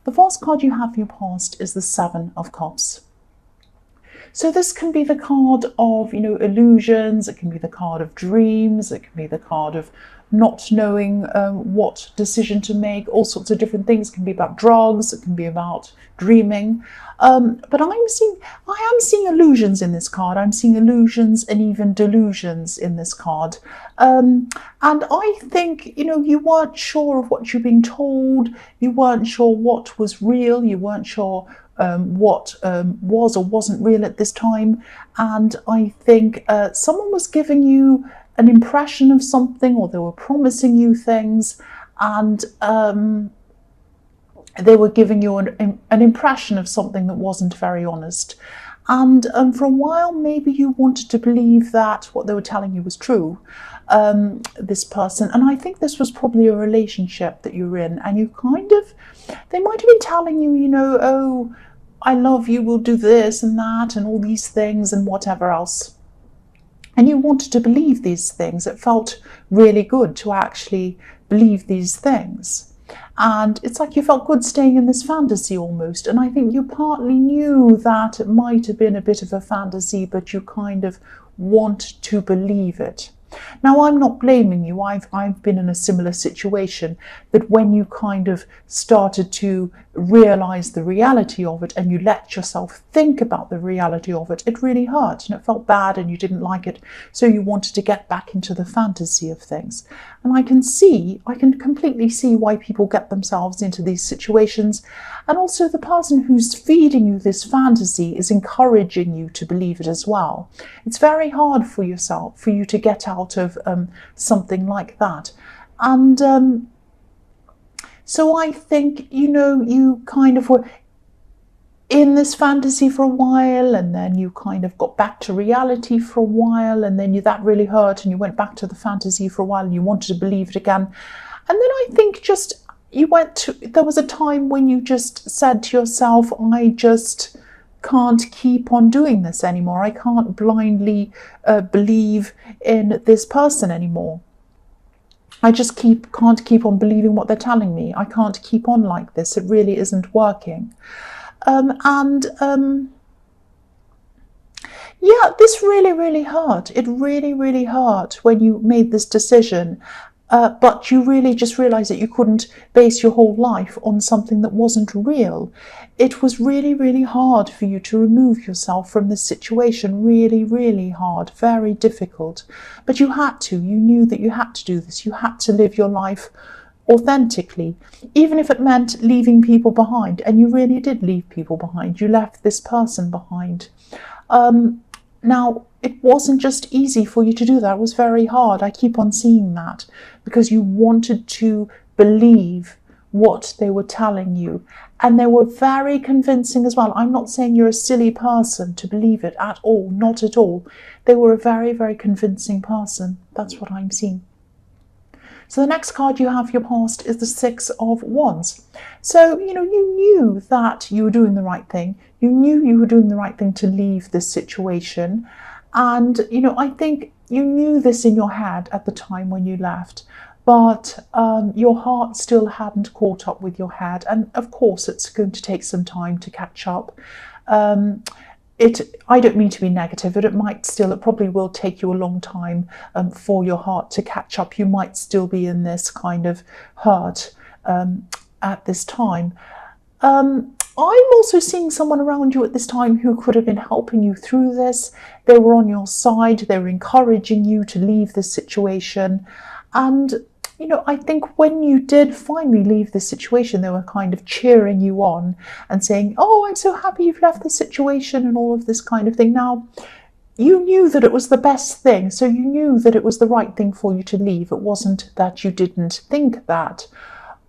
The first card you have for your past is the Seven of Cups. So this can be the card of, illusions. It can be the card of dreams. It can be the card of not knowing what decision to make. All sorts of different things. It can be about drugs. It can be about dreaming. But I am seeing illusions in this card. I'm seeing illusions and even delusions in this card. And I think, you weren't sure of what you're being told. You weren't sure what was real. You weren't sure what was or wasn't real at this time. And I think someone was giving you an impression of something, or they were promising you things, and they were giving you an impression of something that wasn't very honest. And for a while, maybe you wanted to believe that what they were telling you was true, this person. And I think this was probably a relationship that you were in, and they might have been telling you, oh, I love you, we'll do this and that and all these things and whatever else. And you wanted to believe these things. It felt really good to actually believe these things. And it's like you felt good staying in this fantasy almost. And I think you partly knew that it might have been a bit of a fantasy, but you kind of want to believe it. Now, I'm not blaming you. I've been in a similar situation, that when you kind of started to realize the reality of it and you let yourself think about the reality of it, it really hurt and it felt bad and you didn't like it. So you wanted to get back into the fantasy of things. And I can completely see why people get themselves into these situations. And also the person who's feeding you this fantasy is encouraging you to believe it as well. It's very hard for you to get out of something like that. And so I think, you kind of were in this fantasy for a while, and then you kind of got back to reality for a while, and then that really hurt, and you went back to the fantasy for a while and you wanted to believe it again. And then I think there was a time when you just said to yourself, I just can't keep on doing this anymore. I can't blindly believe in this person anymore. I just can't keep on believing what they're telling me. I can't keep on like this. It really isn't working. This really, really hurt. It really, really hurt when you made this decision. But you really just realized that you couldn't base your whole life on something that wasn't real. It was really, really hard for you to remove yourself from this situation. Really, really hard, very difficult. But you had to. You knew that you had to do this. You had to live your life authentically, even if it meant leaving people behind. And you really did leave people behind. You left this person behind. Now, it wasn't just easy for you to do that. It was very hard. I keep on seeing that because you wanted to believe what they were telling you. And they were very convincing as well. I'm not saying you're a silly person to believe it at all. Not at all. They were a very, very convincing person. That's what I'm seeing. So the next card you have for your past is the Six of Wands. So, you knew that you were doing the right thing. You knew you were doing the right thing to leave this situation. And, I think you knew this in your head at the time when you left. But your heart still hadn't caught up with your head. And of course, it's going to take some time to catch up. I don't mean to be negative, but it probably will take you a long time for your heart to catch up. You might still be in this kind of hurt at this time. I'm also seeing someone around you at this time who could have been helping you through this. They were on your side. They were encouraging you to leave this situation. And I think when you did finally leave this situation, they were kind of cheering you on and saying, oh, I'm so happy you've left the situation and all of this kind of thing. Now, you knew that it was the best thing. So you knew that it was the right thing for you to leave. It wasn't that you didn't think that.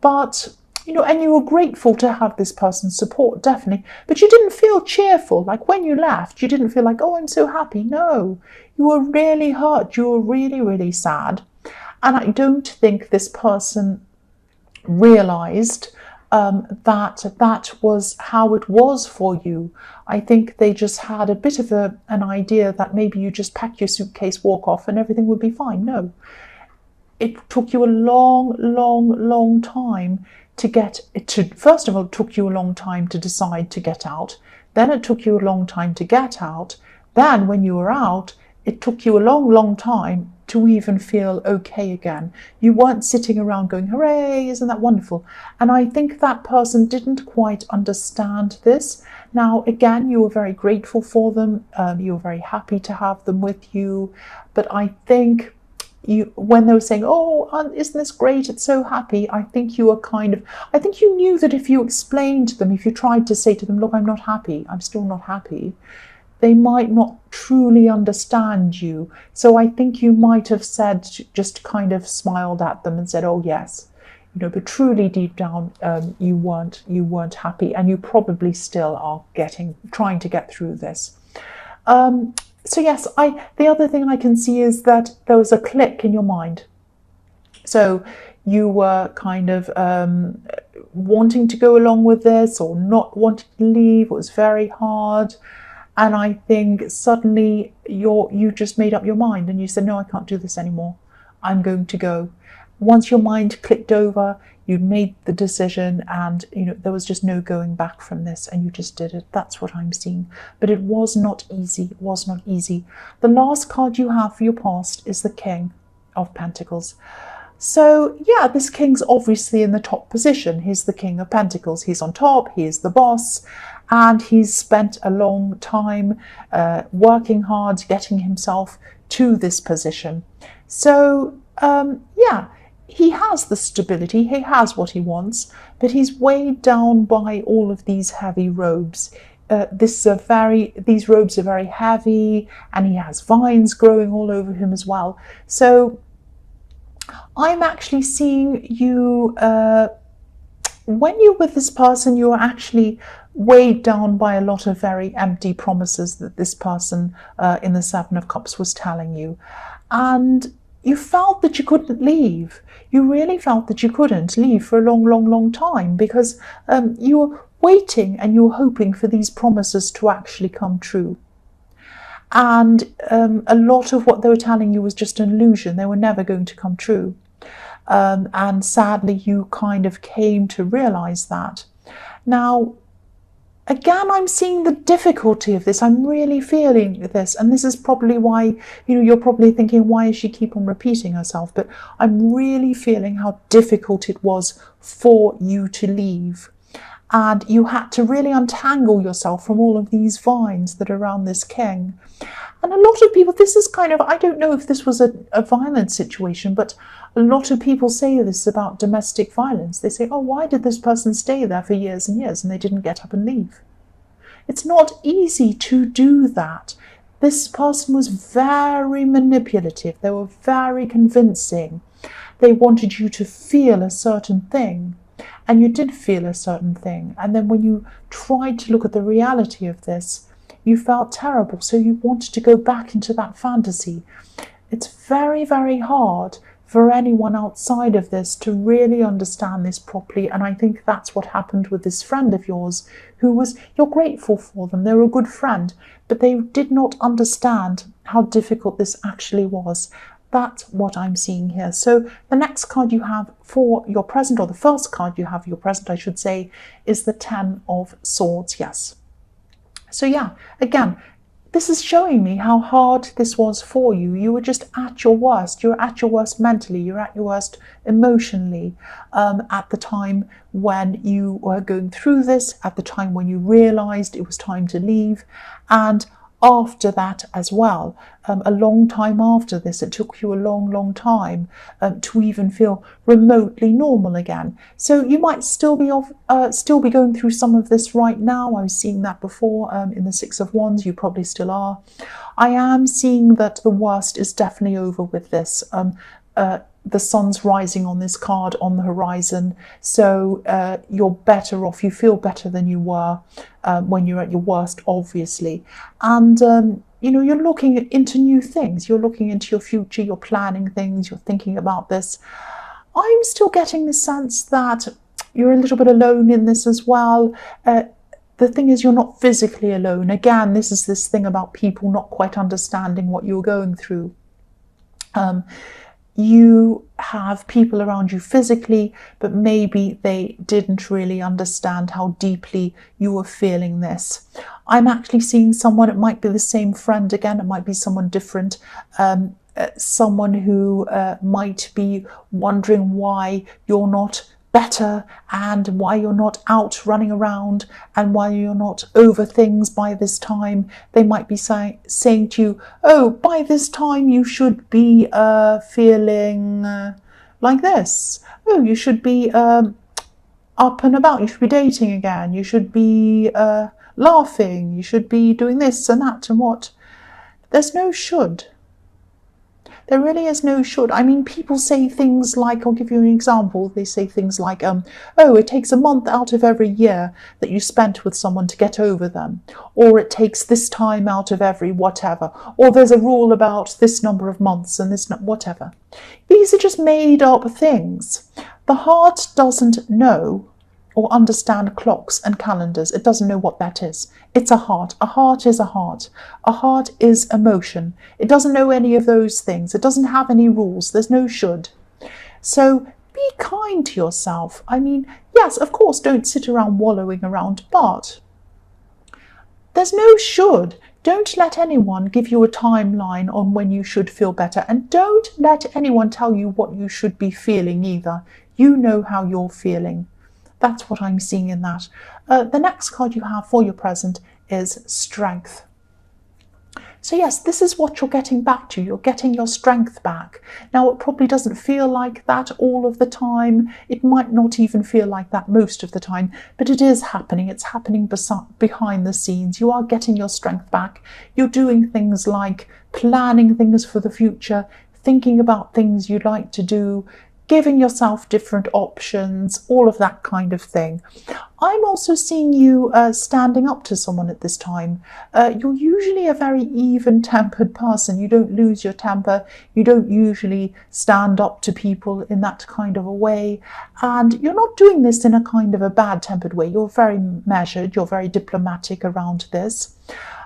But, and you were grateful to have this person's support, definitely. But you didn't feel cheerful. Like when you left, you didn't feel like, oh, I'm so happy. No, you were really hurt. You were really, really sad. And I don't think this person realized that was how it was for you. I think they just had a bit of an idea that maybe you just pack your suitcase, walk off, and everything would be fine. No. It took you a long, long, long time to get it to, first of all, it took you a long time to decide to get out. Then it took you a long time to get out. Then when you were out, it took you a long, long time to even feel okay again. You weren't sitting around going, hooray, isn't that wonderful? And I think that person didn't quite understand this. Now, again, you were very grateful for them. You were very happy to have them with you. But I think when they were saying, oh, isn't this great? It's so happy. I think you were I think you knew that if you explained to them, if you tried to say to them, look, I'm not happy, I'm still not happy, they might not truly understand you. So I think you might have said, just kind of smiled at them and said, oh yes, but truly deep down, you weren't happy, and you probably still are trying to get through this. So yes, the other thing I can see is that there was a click in your mind. So you were kind of wanting to go along with this or not wanting to leave. It was very hard. And I think suddenly you just made up your mind and you said, no, I can't do this anymore. I'm going to go. Once your mind clicked over, you made the decision, and there was just no going back from this, and you just did it. That's what I'm seeing. But it was not easy. It was not easy. The last card you have for your past is the King of Pentacles. So yeah, this king's obviously in the top position. He's the King of Pentacles. He's on top. He is the boss. And he's spent a long time working hard, getting himself to this position. So yeah, he has the stability, he has what he wants, but he's weighed down by all of these heavy robes. These robes are very heavy, and he has vines growing all over him as well. So I'm actually seeing you, when you're with this person, you're actually weighed down by a lot of very empty promises that this person in the Seven of Cups was telling you. And you felt that you couldn't leave. You really felt that you couldn't leave for a long, long, long time, because you were waiting and you were hoping for these promises to actually come true. And a lot of what they were telling you was just an illusion. They were never going to come true. And sadly, you kind of came to realize that. Now, again, I'm seeing the difficulty of this. I'm really feeling this. And this is probably why, you're probably thinking, why does she keep on repeating herself? But I'm really feeling how difficult it was for you to leave. And you had to really untangle yourself from all of these vines that are around this king. And a lot of people, this is kind of, I don't know if this was a violent situation, but a lot of people say this about domestic violence. They say, oh, why did this person stay there for years and years and they didn't get up and leave? It's not easy to do that. This person was very manipulative. They were very convincing. They wanted you to feel a certain thing. And you did feel a certain thing. And then when you tried to look at the reality of this, you felt terrible. So you wanted to go back into that fantasy. It's very, very hard for anyone outside of this to really understand this properly. And I think that's what happened with this friend of yours, you're grateful for them. They were a good friend, but they did not understand how difficult this actually was. That's what I'm seeing here. So the next card you have for your present, or the first card you have for your present, I should say, is the Ten of Swords. Yes. So yeah, again, this is showing me how hard this was for you. You were just at your worst. You were at your worst mentally. You were at your worst emotionally at the time when you were going through this, at the time when you realized it was time to leave. And after that as well, a long time after this, it took you a long, long time to even feel remotely normal again. So you might still be going through some of this right now. I was seeing that before in the Six of Wands. You probably still are. I am seeing that the worst is definitely over with this. The sun's rising on this card on the horizon, so you're better off. You feel better than you were when you're at your worst, obviously. And you're looking into new things. You're looking into your future. You're planning things. You're thinking about this. I'm still getting the sense that you're a little bit alone in this as well. The thing is, you're not physically alone. Again, this is this thing about people not quite understanding what you're going through. you have people around you physically, but maybe they didn't really understand how deeply you were feeling this. I'm actually seeing someone, it might be the same friend again, it might be someone different, someone who might be wondering why you're not better and why you're not out running around and why you're not over things by this time. They might be saying to you, oh, by this time you should be feeling like this. Oh, you should be up and about. You should be dating again. You should be laughing. You should be doing this and that and what. There's no should. There really is no should. I mean, people say things like, I'll give you an example. They say things like, oh, it takes a month out of every year that you spent with someone to get over them. Or it takes this time out of every whatever. Or there's a rule about this number of months and this whatever. These are just made up things. The heart doesn't know or understand clocks and calendars. It doesn't know what that is. It's a heart. A heart is a heart. A heart is emotion. It doesn't know any of those things. It doesn't have any rules. There's no should. So be kind to yourself. I mean, yes, of course, don't sit around wallowing around, but there's no should. Don't let anyone give you a timeline on when you should feel better. And don't let anyone tell you what you should be feeling either. You know how you're feeling. That's what I'm seeing in that. The next card you have for your present is strength. So yes, this is what you're getting back to. You're getting your strength back. Now, it probably doesn't feel like that all of the time. It might not even feel like that most of the time, but it is happening. It's happening behind the scenes. You are getting your strength back. You're doing things like planning things for the future, thinking about things you'd like to do, giving yourself different options, all of that kind of thing. I'm also seeing you standing up to someone at this time. You're usually a very even-tempered person. You don't lose your temper. You don't usually stand up to people in that kind of a way. And you're not doing this in a kind of a bad-tempered way. You're very measured. You're very diplomatic around this.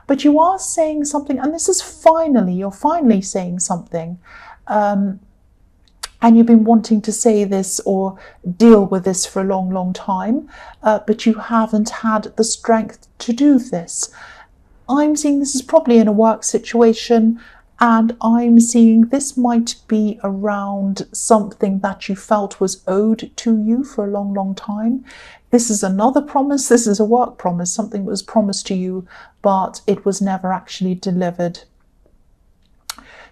But you are saying something, and this is you're finally saying something. And you've been wanting to say this or deal with this for a long, long time, but you haven't had the strength to do this. I'm seeing this is probably in a work situation, and I'm seeing this might be around something that you felt was owed to you for a long, long time. This is another promise. This is a work promise, something that was promised to you, but it was never actually delivered.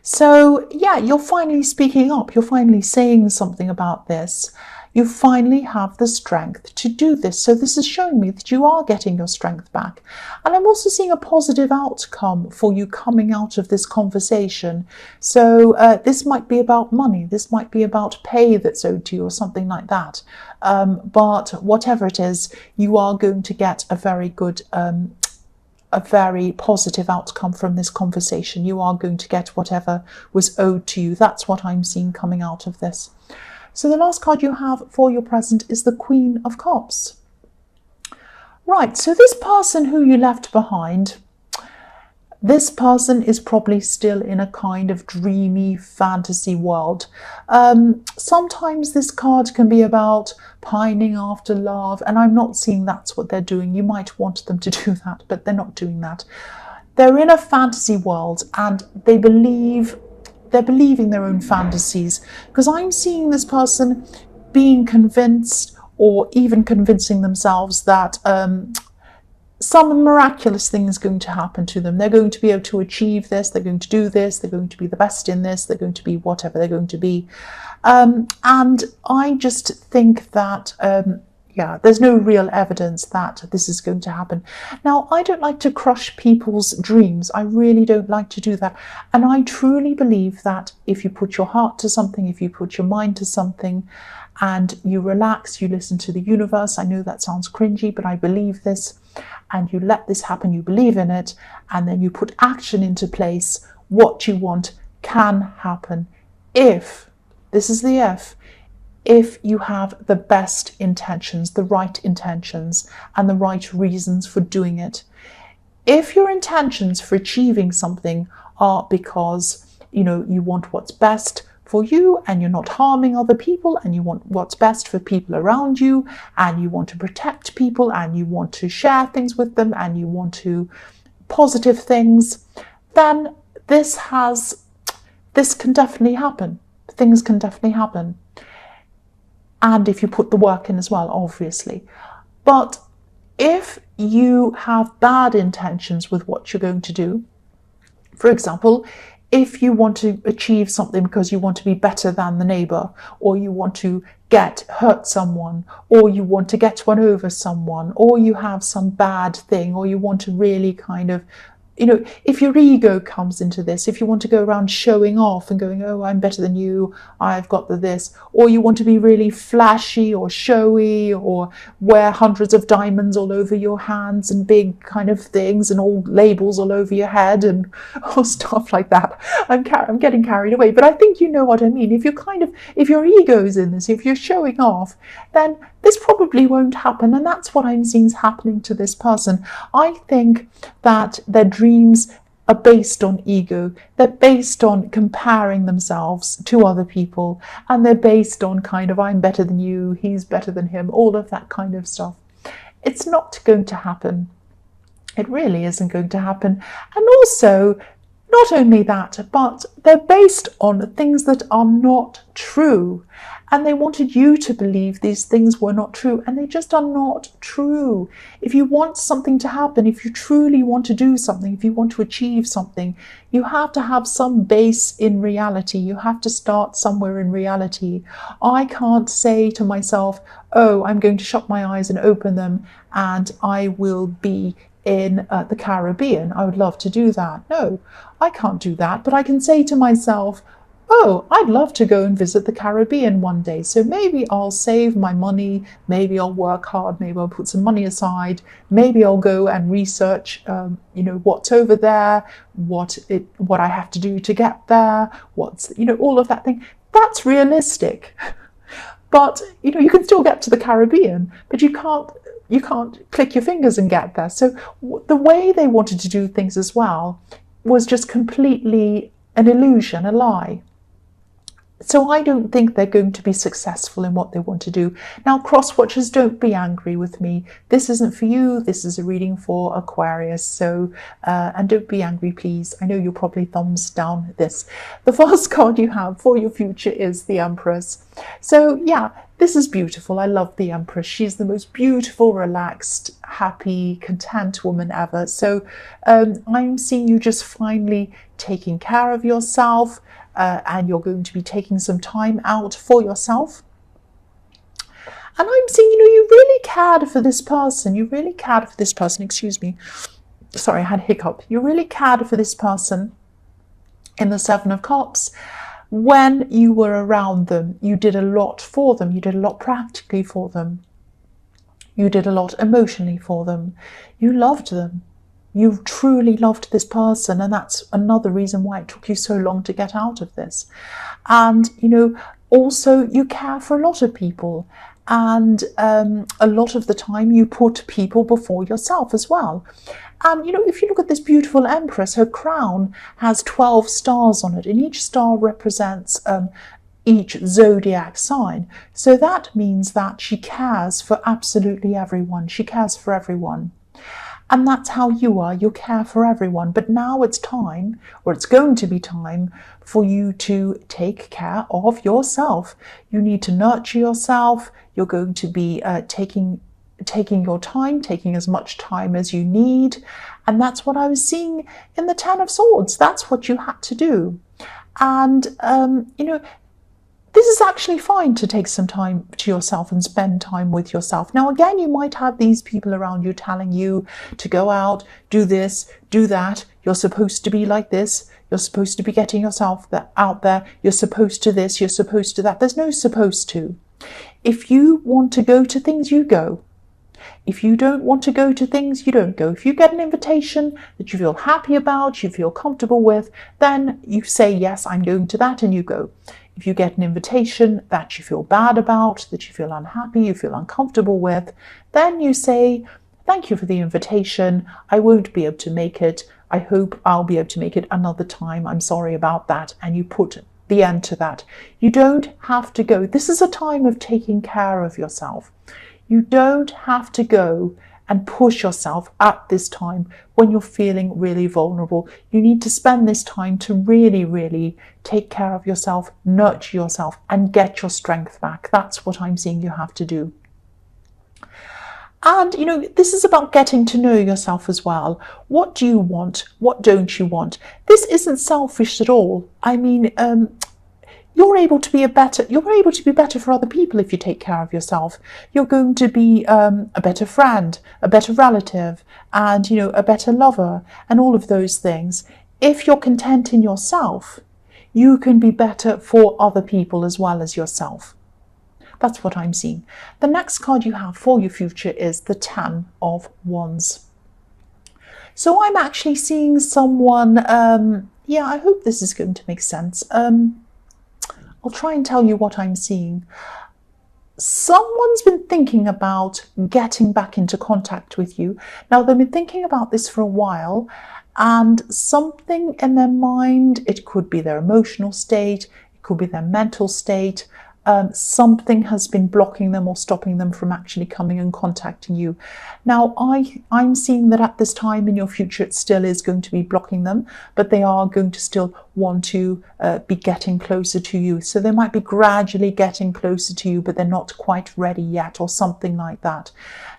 So yeah, you're finally speaking up. You're finally saying something about this. You finally have the strength to do this. So this is showing me that you are getting your strength back. And I'm also seeing a positive outcome for you coming out of this conversation. So this might be about money. This might be about pay that's owed to you or something like that. But whatever it is, you are going to get a very good a very positive outcome from this conversation. You are going to get whatever was owed to you. That's what I'm seeing coming out of this. So the last card you have for your present is the Queen of Cups. Right, so this person who you left behind, this person is probably still in a kind of dreamy fantasy world. Sometimes this card can be about pining after love, and I'm not seeing that's what they're doing. You might want them to do that, but they're not doing that. They're in a fantasy world, and they're believing their own fantasies, because I'm seeing this person being convinced or even convincing themselves that some miraculous thing is going to happen to them. They're going to be able to achieve this. They're going to do this. They're going to be the best in this. They're going to be whatever they're going to be. And I just think that, yeah, there's no real evidence that this is going to happen. Now, I don't like to crush people's dreams. I really don't like to do that. And I truly believe that if you put your heart to something, if you put your mind to something, and you relax, you listen to the universe. I know that sounds cringy, but I believe this. And you let this happen, you believe in it, and then you put action into place. What you want can happen if, this is the if you have the best intentions, the right intentions, and the right reasons for doing it. If your intentions for achieving something are because, you know, you want what's best for you, and you're not harming other people, and you want what's best for people around you, and you want to protect people, and you want to share things with them, and you want to positive things, then this can definitely happen. Things can definitely happen. And if you put the work in as well, obviously. But if you have bad intentions with what you're going to do, for example, if you want to achieve something because you want to be better than the neighbor, or you want to hurt someone, or you want to get one over someone, or you have some bad thing, or you want to really kind of, if your ego comes into this, if you want to go around showing off and going, oh, I'm better than you, I've got this, or you want to be really flashy or showy, or wear hundreds of diamonds all over your hands and big kind of things and all labels all over your head and or stuff like that. I'm getting carried away, but I think you know what I mean. If your ego's in this, if you're showing off, then this probably won't happen. And that's what I'm seeing is happening to this person. I think that their dreams are based on ego. They're based on comparing themselves to other people. And they're based on kind of, I'm better than you, he's better than him, all of that kind of stuff. It's not going to happen. It really isn't going to happen. And also, not only that, but they're based on things that are not true. And they wanted you to believe these things were not true, and they just are not true. If you want something to happen, if you truly want to do something, if you want to achieve something, you have to have some base in reality. You have to start somewhere in reality. I can't say to myself, oh, I'm going to shut my eyes and open them and I will be in the Caribbean. I would love to do that. No, I can't do that. But I can say to myself, oh, I'd love to go and visit the Caribbean one day. So maybe I'll save my money. Maybe I'll work hard. Maybe I'll put some money aside. Maybe I'll go and research, what's over there, what I have to do to get there, all of that thing. That's realistic. But, you can still get to the Caribbean, but you can't click your fingers and get there. So the way they wanted to do things as well was just completely an illusion, a lie. So I don't think they're going to be successful in what they want to do. Now, cross-watchers, don't be angry with me. This isn't for you. This is a reading for Aquarius. So, and don't be angry, please. I know you're probably thumbs down this. The first card you have for your future is the Empress. So, yeah, this is beautiful. I love the Empress. She's the most beautiful, relaxed, happy, content woman ever. So I'm seeing you just finally taking care of yourself, and you're going to be taking some time out for yourself. And I'm seeing, you really cared for this person. You really cared for this person. Excuse me. Sorry, I had a hiccup. You really cared for this person in the Seven of Cups. When you were around them, you did a lot for them. You did a lot practically for them. You did a lot emotionally for them. You loved them. You truly loved this person, and that's another reason why it took you so long to get out of this. And, also you care for a lot of people, and a lot of the time you put people before yourself as well. And, if you look at this beautiful Empress, her crown has 12 stars on it, and each star represents each zodiac sign. So that means that she cares for absolutely everyone. She cares for everyone. And that's how you are. You care for everyone. But now it's time, or it's going to be time, for you to take care of yourself. You need to nurture yourself. You're going to be taking your time, taking as much time as you need. And that's what I was seeing in the Ten of Swords. That's what you had to do. And, this is actually fine to take some time to yourself and spend time with yourself. Now, again, you might have these people around you telling you to go out, do this, do that. You're supposed to be like this. You're supposed to be getting yourself out there. You're supposed to this. You're supposed to that. There's no supposed to. If you want to go to things, you go. If you don't want to go to things, you don't go. If you get an invitation that you feel happy about, you feel comfortable with, then you say, yes, I'm going to that, and you go. If you get an invitation that you feel bad about, that you feel unhappy, you feel uncomfortable with, then you say, thank you for the invitation. I won't be able to make it. I hope I'll be able to make it another time. I'm sorry about that. And you put the end to that. You don't have to go. This is a time of taking care of yourself. You don't have to go and push yourself at this time when you're feeling really vulnerable. You need to spend this time to really, really take care of yourself, nurture yourself, and get your strength back. That's what I'm seeing you have to do. And, you know, this is about getting to know yourself as well. What do you want? What don't you want? This isn't selfish at all. I mean, you're able to be better for other people if you take care of yourself. You're going to be a better friend, a better relative, and, you know, a better lover, and all of those things. If you're content in yourself, you can be better for other people as well as yourself. That's what I'm seeing. The next card you have for your future is the 10 of Wands. So I'm actually seeing someone, yeah, I hope this is going to make sense. I'll try and tell you what I'm seeing. Someone's been thinking about getting back into contact with you. Now, they've been thinking about this for a while, and something in their mind, it could be their emotional state, it could be their mental state, something has been blocking them or stopping them from actually coming and contacting you. Now, I'm seeing that at this time in your future, it still is going to be blocking them, but they are going to still want to be getting closer to you. So they might be gradually getting closer to you, but they're not quite ready yet, or something like that.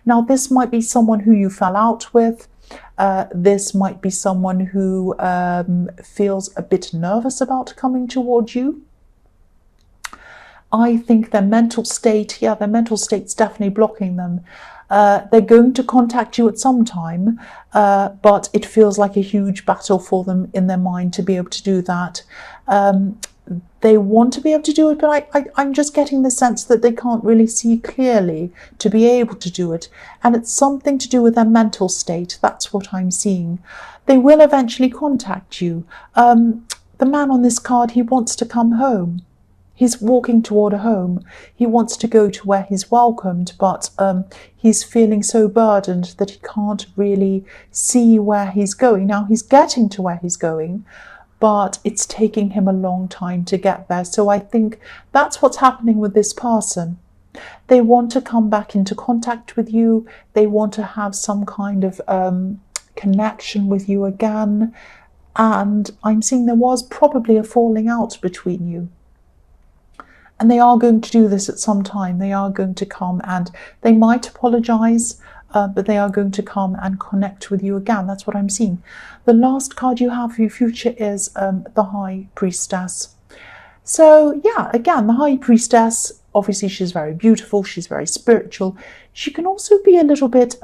Now, this might be someone who you fell out with. This might be someone who feels a bit nervous about coming towards you. I think their mental state, yeah, their mental state's definitely blocking them. They're going to contact you at some time, but it feels like a huge battle for them in their mind to be able to do that. They want to be able to do it, but I'm just getting the sense that they can't really see clearly to be able to do it. And it's something to do with their mental state. That's what I'm seeing. They will eventually contact you. The man on this card, he wants to come home. He's walking toward a home. He wants to go to where he's welcomed, but he's feeling so burdened that he can't really see where he's going. Now, he's getting to where he's going, but it's taking him a long time to get there. So I think that's what's happening with this person. They want to come back into contact with you. They want to have some kind of connection with you again. And I'm seeing there was probably a falling out between you. And they are going to do this at some time. They are going to come and they might apologize, but they are going to come and connect with you again. That's what I'm seeing. The last card you have for your future is the High Priestess. So yeah, again, the High Priestess, obviously she's very beautiful. She's very spiritual. She can also be a little bit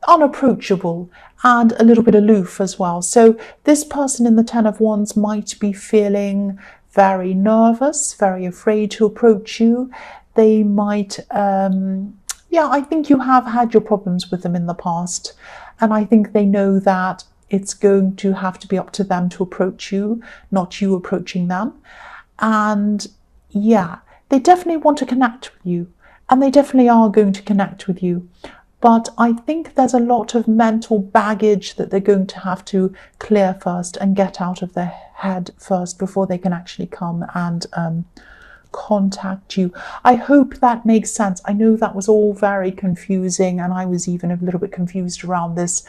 unapproachable and a little bit aloof as well. So this person in the 10 of Wands might be feeling very nervous, very afraid to approach you. They might, yeah, I think you have had your problems with them in the past. And I think they know that it's going to have to be up to them to approach you, not you approaching them. And yeah, they definitely want to connect with you. And they definitely are going to connect with you. But I think there's a lot of mental baggage that they're going to have to clear first and get out of their head first before they can actually come and contact you. I hope that makes sense. I know that was all very confusing, and I was even a little bit confused around this